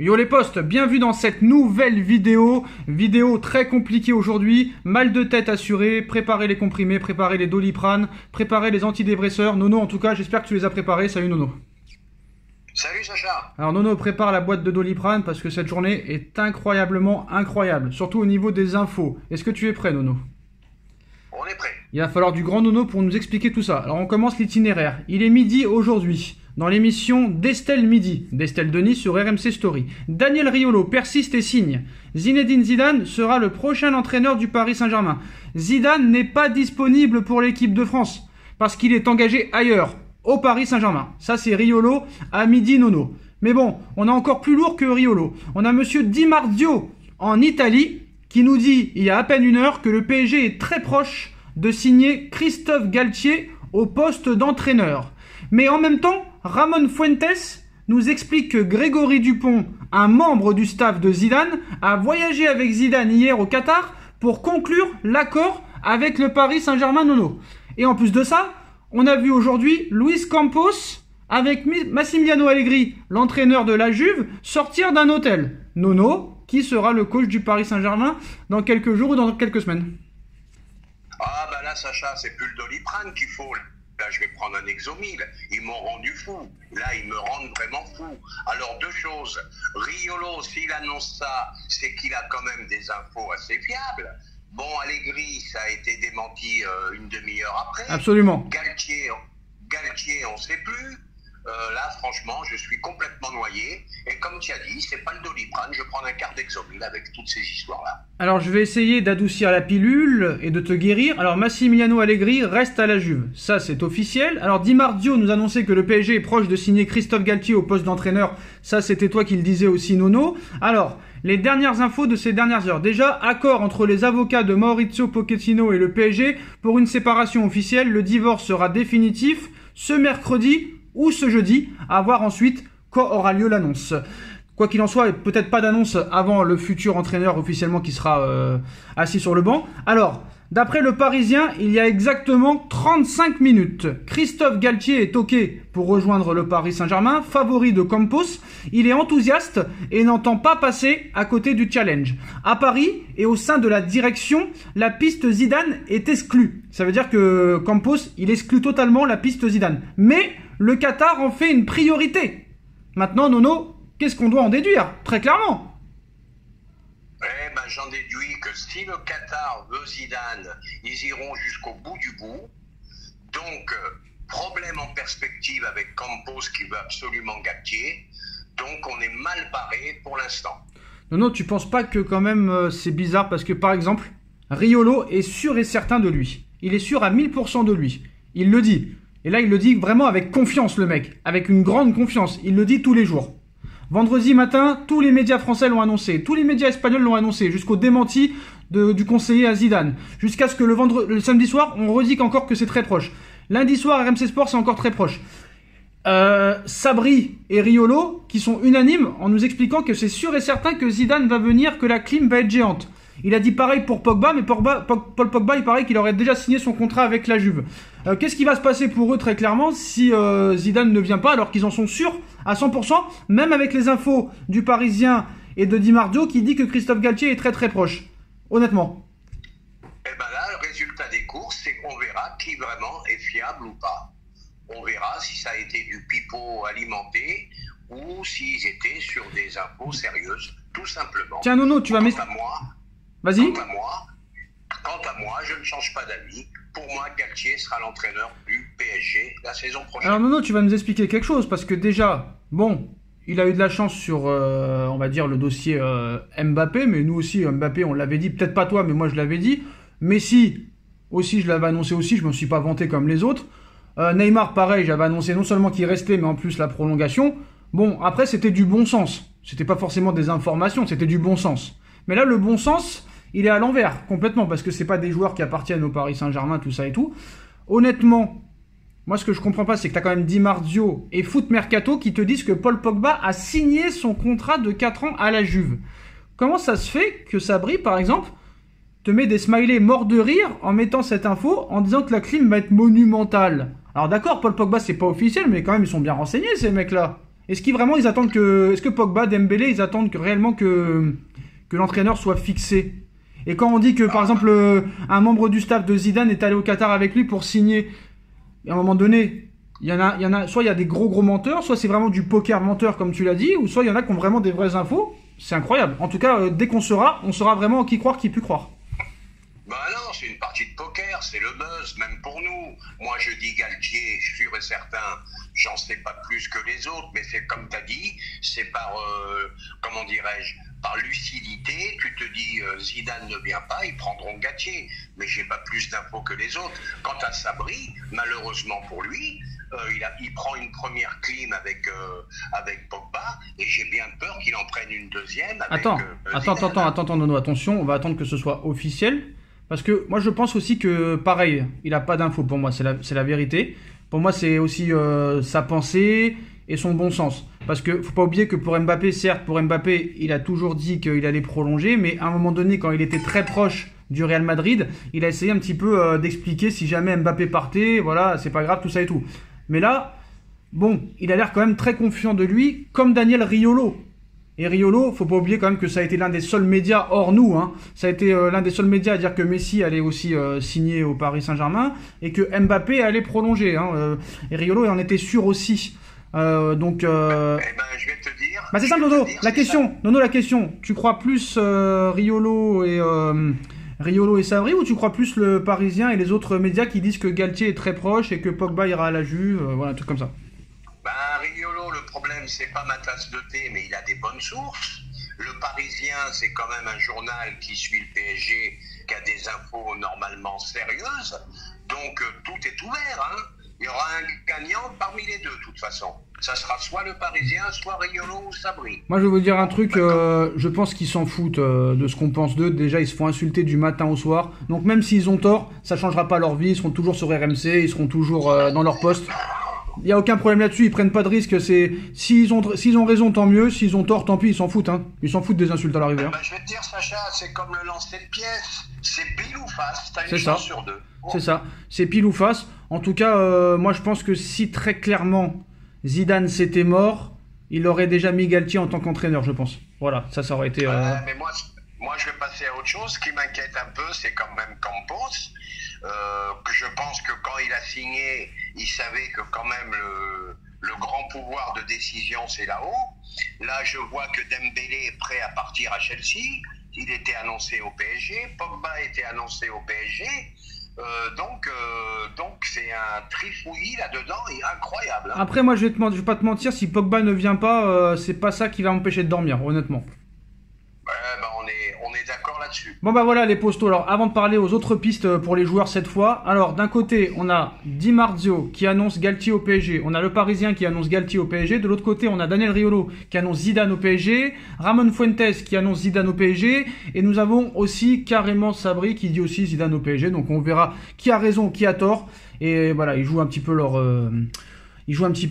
Yo les potes, bienvenue dans cette nouvelle vidéo. Vidéo très compliquée aujourd'hui. Mal de tête assuré, préparez les comprimés, préparez les Doliprane, préparez les antidépresseurs. Nono, en tout cas, j'espère que tu les as préparés. Salut Nono. Salut Sacha. Alors Nono prépare la boîte de Doliprane parce que cette journée est incroyablement incroyable. Surtout au niveau des infos. Est-ce que tu es prêt Nono? On est prêt. Il va falloir du grand Nono pour nous expliquer tout ça. Alors on commence l'itinéraire. Il est midi aujourd'hui. Dans l'émission d'Estelle Midi, d'Estelle Denis sur RMC Story. Daniel Riolo persiste et signe. Zinedine Zidane sera le prochain entraîneur du Paris Saint-Germain. Zidane n'est pas disponible pour l'équipe de France parce qu'il est engagé ailleurs, au Paris Saint-Germain. Ça c'est Riolo à midi Nono. Mais bon, on a encore plus lourd que Riolo. On a monsieur Di Marzio en Italie qui nous dit il y a à peine une heure que le PSG est très proche de signer Christophe Galtier au poste d'entraîneur. Mais en même temps, Ramon Fuentes nous explique que Grégory Dupont, un membre du staff de Zidane, a voyagé avec Zidane hier au Qatar pour conclure l'accord avec le Paris Saint-Germain Nono. Et en plus de ça, on a vu aujourd'hui Luis Campos avec Massimiliano Allegri, l'entraîneur de la Juve, sortir d'un hôtel. Nono, qui sera le coach du Paris Saint-Germain dans quelques jours ou dans quelques semaines. Ah bah là Sacha, c'est plus le Doliprane qu'il faut. Là, je vais prendre un Exomil. Ils m'ont rendu fou. Là, ils me rendent vraiment fou. Alors, deux choses. Riolo, s'il annonce ça, c'est qu'il a quand même des infos assez fiables. Bon, Allegri, ça a été démenti une demi-heure après. Absolument. Galtier, on ne sait plus. Là, franchement, je suis complètement noyé. Et comme tu as dit, c'est pas le Doliprane. Je prends un quart d'Exomil avec toutes ces histoires-là. Alors, je vais essayer d'adoucir la pilule et de te guérir. Alors, Massimiliano Allegri reste à la Juve. Ça, c'est officiel. Alors, Di Marzio nous annonçait que le PSG est proche de signer Christophe Galtier au poste d'entraîneur. Ça, c'était toi qui le disais aussi, Nono. Alors, les dernières infos de ces dernières heures. Déjà, accord entre les avocats de Maurizio Pochettino et le PSG pour une séparation officielle. Le divorce sera définitif ce mercredi ou ce jeudi, à voir ensuite quand aura lieu l'annonce. Quoi qu'il en soit, peut-être pas d'annonce avant le futur entraîneur officiellement qui sera assis sur le banc. Alors, d'après le Parisien, il y a exactement 35 minutes. Christophe Galtier est OK pour rejoindre le Paris Saint-Germain, favori de Campos. Il est enthousiaste et n'entend pas passer à côté du challenge. À Paris et au sein de la direction, la piste Zidane est exclue. Ça veut dire que Campos, il exclut totalement la piste Zidane. Mais le Qatar en fait une priorité. Maintenant, Nono, qu'est-ce qu'on doit en déduire? Très clairement. Eh ben, j'en déduis que si le Qatar veut Zidane, ils iront jusqu'au bout du bout. Donc, problème en perspective avec Campos qui veut absolument Galtier. Donc, on est mal barré pour l'instant. Nono, tu penses pas que quand même c'est bizarre parce que par exemple, Riolo est sûr et certain de lui. Il est sûr à 1000% de lui. Il le dit. Et là, il le dit vraiment avec confiance, le mec. Avec une grande confiance. Il le dit tous les jours. Vendredi matin, tous les médias français l'ont annoncé. Tous les médias espagnols l'ont annoncé. Jusqu'au démenti du conseiller à Zidane. Jusqu'à ce que le samedi soir, on redit encore que c'est très proche. Lundi soir, RMC Sport, c'est encore très proche. Sabri et Riolo, qui sont unanimes en nous expliquant que c'est sûr et certain que Zidane va venir, que la clim va être géante. Il a dit pareil pour Pogba, mais Paul Pogba, il paraît qu'il aurait déjà signé son contrat avec la Juve. Qu'est-ce qui va se passer pour eux très clairement si Zidane ne vient pas, alors qu'ils en sont sûrs à 100%, même avec les infos du Parisien et de Di Marzio qui dit que Christophe Galtier est très très proche. Honnêtement. Eh ben là, le résultat des courses, c'est qu'on verra qui vraiment est fiable ou pas. On verra si ça a été du pipeau alimenté ou s'ils étaient sur des infos sérieuses, tout simplement. Tiens Nono, tu vas m'expliquer. Vas-y. Quant à moi, je ne change pas d'avis. Pour moi, Galtier sera l'entraîneur du PSG la saison prochaine. Alors Nono, tu vas nous expliquer quelque chose parce que déjà, bon, il a eu de la chance sur, on va dire, le dossier Mbappé, mais nous aussi, Mbappé, on l'avait dit, peut-être pas toi, mais moi je l'avais dit. Messi, aussi, je l'avais annoncé aussi, je me suis pas vanté comme les autres. Neymar, pareil, j'avais annoncé non seulement qu'il restait, mais en plus la prolongation. Bon, après, c'était du bon sens. C'était pas forcément des informations, c'était du bon sens. Mais là, le bon sens, il est à l'envers, complètement, parce que c'est pas des joueurs qui appartiennent au Paris Saint-Germain, tout ça et tout. Honnêtement, moi, ce que je comprends pas, c'est que t'as quand même Di Marzio et Foot Mercato qui te disent que Paul Pogba a signé son contrat de 4 ans à la Juve. Comment ça se fait que Sabri, par exemple, te met des smileys morts de rire en mettant cette info en disant que la clim va être monumentale? Alors d'accord, Paul Pogba, c'est pas officiel, mais quand même, ils sont bien renseignés, ces mecs-là. Est-ce qu'ils vraiment ils attendent que, est-ce que Pogba, Dembélé, ils attendent réellement que l'entraîneur soit fixé? Et quand on dit que par exemple un membre du staff de Zidane est allé au Qatar avec lui pour signer, à un moment donné, il y en a, soit il y a des gros menteurs, soit c'est vraiment du poker menteur comme tu l'as dit, ou soit il y en a qui ont vraiment des vraies infos. C'est incroyable. En tout cas, dès qu'on saura, on saura vraiment qui croire, qui peut croire. Bah non, c'est une partie de poker, c'est le buzz, même pour nous. Moi, je dis Galtier, sûr et certain, j'en sais pas plus que les autres, mais c'est comme tu as dit, c'est par, comment dirais-je, par lucidité, tu te dis Zidane ne vient pas, ils prendront Galtier, mais j'ai pas plus d'infos que les autres. Quant à Sabri, malheureusement pour lui, il prend une première clim avec Pogba, et j'ai bien peur qu'il en prenne une deuxième avec Attends, Nono, attention, on va attendre que ce soit officiel. Parce que moi je pense aussi que pareil, il n'a pas d'infos pour moi, c'est la vérité. Pour moi c'est aussi sa pensée et son bon sens. Parce que faut pas oublier que pour Mbappé, certes pour Mbappé, il a toujours dit qu'il allait prolonger, mais à un moment donné quand il était très proche du Real Madrid, il a essayé un petit peu d'expliquer si jamais Mbappé partait, voilà, c'est pas grave, tout ça et tout. Mais là, bon, il a l'air quand même très confiant de lui, comme Daniel Riolo. Et Riolo, faut pas oublier quand même que ça a été l'un des seuls médias hors nous, hein. Ça a été l'un des seuls médias à dire que Messi allait aussi signer au Paris Saint-Germain et que Mbappé allait prolonger, hein. Et Riolo, il en était sûr aussi. Donc, eh ben, je vais te dire. Bah c'est simple, Nono. La question. Tu crois plus Riolo et Sabri, ou tu crois plus le Parisien et les autres médias qui disent que Galtier est très proche et que Pogba ira à la Juve, voilà, un truc comme ça? Ben, Riolo, le problème, c'est pas ma tasse de thé, mais il a des bonnes sources. Le Parisien, c'est quand même un journal qui suit le PSG, qui a des infos normalement sérieuses. Donc, tout est ouvert, hein. Il y aura un gagnant parmi les deux, de toute façon. Ça sera soit le Parisien, soit Riolo ou Sabri. Moi, je vais vous dire un truc, je pense qu'ils s'en foutent de ce qu'on pense d'eux. Déjà, ils se font insulter du matin au soir. Donc, même s'ils ont tort, ça changera pas leur vie. Ils seront toujours sur RMC, ils seront toujours dans leur poste. Il n'y a aucun problème là-dessus, ils prennent pas de risque. S'ils ont raison, tant mieux. S'ils ont tort, tant pis, ils s'en foutent. Hein. Ils s'en foutent des insultes à l'arrivée. Hein. Je vais te dire, Sacha, c'est comme le lancer de pièce. C'est pile ou face, t'as une chance sur deux. C'est ça, c'est pile ou face. En tout cas, moi je pense que si très clairement Zidane s'était mort, il aurait déjà mis Galtier en tant qu'entraîneur, je pense. Voilà, ça aurait été... Mais moi, je vais passer à autre chose. Ce qui m'inquiète un peu, c'est quand même Campos. Que je pense que quand il a signé, il savait que quand même le grand pouvoir de décision, c'est là-haut. Là, je vois que Dembélé est prêt à partir à Chelsea. Il était annoncé au PSG. Pogba était annoncé au PSG. Donc c'est un trifouillis là-dedans et incroyable. Hein. Après, moi, je vais pas te mentir, si Pogba ne vient pas, c'est pas ça qui va m'empêcher de dormir, honnêtement. On est d'accord là-dessus. Bon bah voilà les postos. Alors avant de parler aux autres pistes pour les joueurs cette fois, alors d'un côté on a Di Marzio qui annonce Galtier au PSG, on a le Parisien qui annonce Galtier au PSG, de l'autre côté on a Daniel Riolo qui annonce Zidane au PSG, Ramon Fuentes qui annonce Zidane au PSG, et nous avons aussi carrément Sabri qui dit aussi Zidane au PSG, donc on verra qui a raison, qui a tort, et voilà, ils jouent un petit peu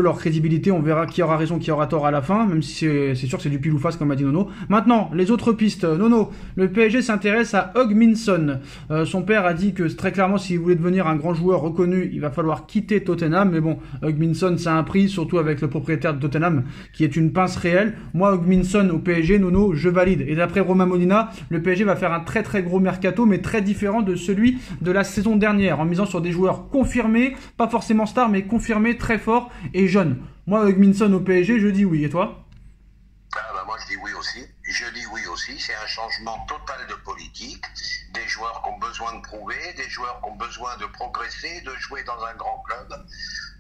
leur crédibilité, on verra qui aura raison, qui aura tort à la fin, même si c'est sûr que c'est du pile ou face comme a dit Nono. Maintenant, les autres pistes. Nono, le PSG s'intéresse à Hugminson. Son père a dit que très clairement, s'il voulait devenir un grand joueur reconnu, il va falloir quitter Tottenham. Mais bon, Hugminson, ça a un prix, surtout avec le propriétaire de Tottenham, qui est une pince réelle. Moi, Hugminson au PSG, Nono, je valide. Et d'après Romain Molina, le PSG va faire un très très gros mercato, mais très différent de celui de la saison dernière, en misant sur des joueurs confirmés, pas forcément stars, mais confirmés, très forts et jeune. Moi, Hugminson au PSG, je dis oui. Et toi? Moi, je dis oui aussi. C'est un changement total de politique. Des joueurs qui ont besoin de prouver, des joueurs qui ont besoin de progresser, de jouer dans un grand club.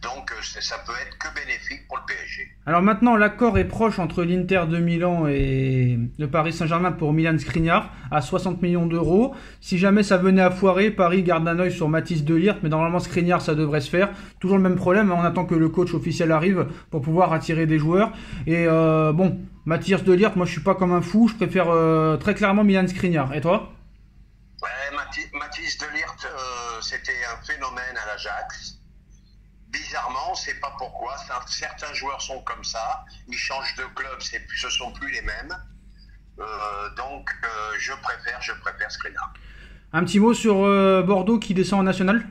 Donc, ça peut être que bénéfique pour le PSG. Alors maintenant, l'accord est proche entre l'Inter de Milan et le Paris Saint-Germain pour Milan Skriniar à 60 millions d'euros. Si jamais ça venait à foirer, Paris garde un œil sur Mathis de Ligt, mais normalement Skriniar, ça devrait se faire. Toujours le même problème, on attend que le coach officiel arrive pour pouvoir attirer des joueurs. Et bon, Mathis de Ligt, moi je suis pas comme un fou, je préfère très clairement Milan Skriniar. Et toi? Ouais, Mathis de Ligt, c'était un phénomène à l'Ajax. Bizarrement, on ne sait pas pourquoi. Certains joueurs sont comme ça. Ils changent de club, ce sont plus les mêmes. Donc, je préfère Skriniar. Un petit mot sur Bordeaux qui descend en national.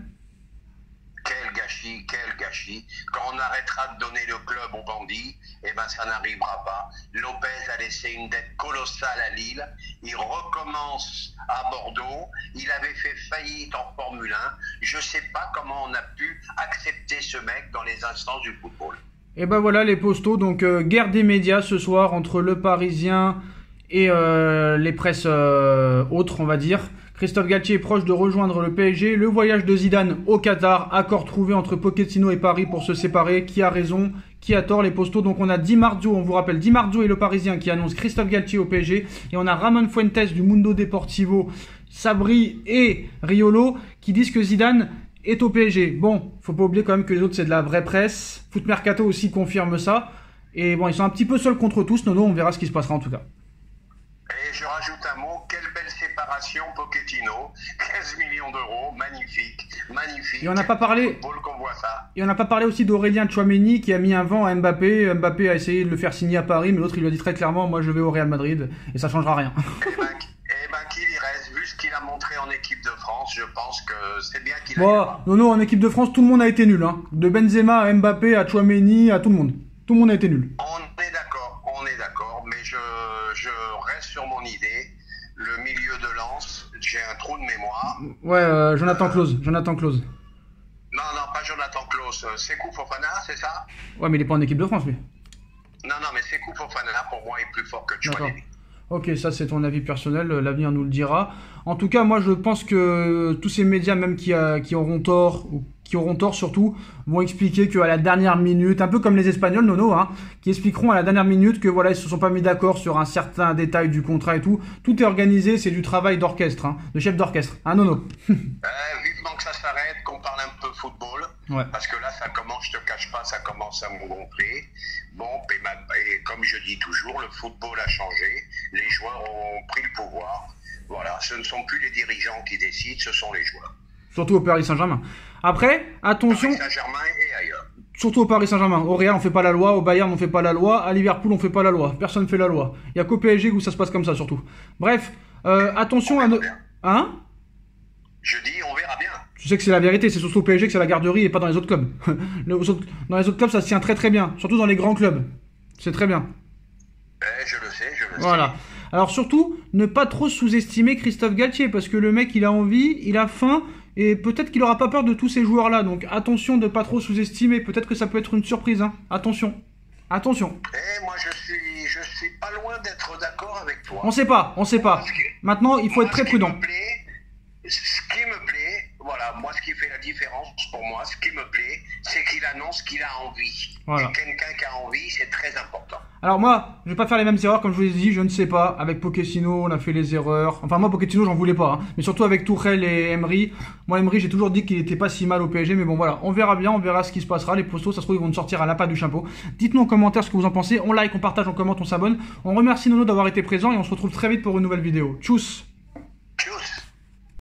Quel gâchis. gâchis, quel gâchis. Quand on arrêtera de donner le club aux bandits, eh ben ça n'arrivera pas. Lopez a laissé une dette colossale à Lille. Il recommence à Bordeaux. Il avait fait faillite en Formule 1. Je ne sais pas comment on a pu accepter ce mec dans les instances du football. Et ben voilà les postos, donc guerre des médias ce soir entre Le Parisien et les presses autres, on va dire. Christophe Galtier est proche de rejoindre le PSG. Le voyage de Zidane au Qatar, accord trouvé entre Pochettino et Paris pour se séparer. Qui a raison, qui a tort les postos? Donc on a Di Marzio, on vous rappelle, Di Marzio et Le Parisien qui annoncent Christophe Galtier au PSG. Et on a Ramon Fuentes du Mundo Deportivo, Sabri et Riolo qui disent que Zidane est au PSG. Bon, faut pas oublier quand même que les autres c'est de la vraie presse. Foot Mercato aussi confirme ça. Et bon, ils sont un petit peu seuls contre tous. Nono, on verra ce qui se passera en tout cas. Et je rajoute un mot, quelle belle séparation Pochettino, 15 millions d'euros, magnifique, magnifique. Et on n'a pas parlé. Qu'on voit ça. Et on n'a pas parlé aussi d'Aurélien Tchouaméni qui a mis un vent à Mbappé. Mbappé a essayé de le faire signer à Paris, mais l'autre il lui a dit très clairement, moi je vais au Real Madrid et ça changera rien. Eh ben qu'il y reste, vu ce qu'il a montré en équipe de France, je pense que c'est bien qu'il bon, non, en équipe de France, tout le monde a été nul. Hein. De Benzema à Mbappé à Tchouaméni à tout le monde. Tout le monde a été nul. On est d'accord, mais je reste sur mon idée. Le milieu de lance, j'ai un trou de mémoire. Ouais, Jonathan Klose. Non, pas Jonathan Klose. Sékou Fofana, c'est ça? Ouais, mais il est pas en équipe de France, lui. Non, mais Sékou Fofana, pour moi, est plus fort que Tchouaméni. Ok, ça c'est ton avis personnel, l'avenir nous le dira. En tout cas, moi je pense que tous ces médias, même qui auront tort, ou qui auront tort surtout, vont expliquer qu'à la dernière minute, un peu comme les Espagnols, Nono, hein, qui expliqueront à la dernière minute que voilà, ils se sont pas mis d'accord sur un certain détail du contrat et tout. Tout est organisé, c'est du travail d'orchestre, hein, de chef d'orchestre. Hein, Nono? Vivement que ça s'arrête, qu'on parle un peu football, ouais. Parce que là, ça commence, je te cache pas, ça commence à me gonfler. Bon, et comme je dis toujours, le football a changé, les joueurs ont pris le pouvoir. Voilà, ce ne sont plus les dirigeants qui décident, ce sont les joueurs. Surtout au Paris Saint-Germain. Après, attention. Paris Saint-Germain et ailleurs. Surtout au Paris Saint-Germain. Au Real, on fait pas la loi. Au Bayern, on fait pas la loi. À Liverpool, on fait pas la loi. Personne fait la loi. Il y a qu'au PSG où ça se passe comme ça, surtout. Bref, attention à... Hein? Je dis, on verra bien. Tu sais que c'est la vérité, c'est surtout au PSG que c'est la garderie et pas dans les autres clubs. Dans les autres clubs, ça se tient très très bien. Surtout dans les grands clubs. C'est très bien. Je le sais. Voilà. Alors surtout, ne pas trop sous-estimer Christophe Galtier, parce que le mec, il a envie, il a faim, et peut-être qu'il aura pas peur de tous ces joueurs-là. Donc attention de pas trop sous-estimer. Peut-être que ça peut être une surprise. Hein. Attention. Moi, je suis pas loin d'être d'accord avec toi. On sait pas. Maintenant, il faut être très prudent. Ce qui me plaît, voilà, moi ce qui fait la différence pour moi, ce qui me plaît, c'est qu'il annonce qu'il a envie. Voilà. Et quelqu'un qui a envie, c'est très important. Alors moi, je vais pas faire les mêmes erreurs comme je vous l'ai dit, je ne sais pas. Avec Pochettino, on a fait les erreurs. Enfin moi, Pochettino, j'en voulais pas. Hein. Mais surtout avec Tuchel et Emery. Moi, Emery, j'ai toujours dit qu'il était pas si mal au PSG. Mais bon, voilà, on verra bien, on verra ce qui se passera. Les postos, ça se trouve, ils vont nous sortir à l'appât du chapeau. Dites-nous en commentaire ce que vous en pensez. On like, on partage, on commente, on s'abonne. On remercie Nono d'avoir été présent et on se retrouve très vite pour une nouvelle vidéo. Tchuss!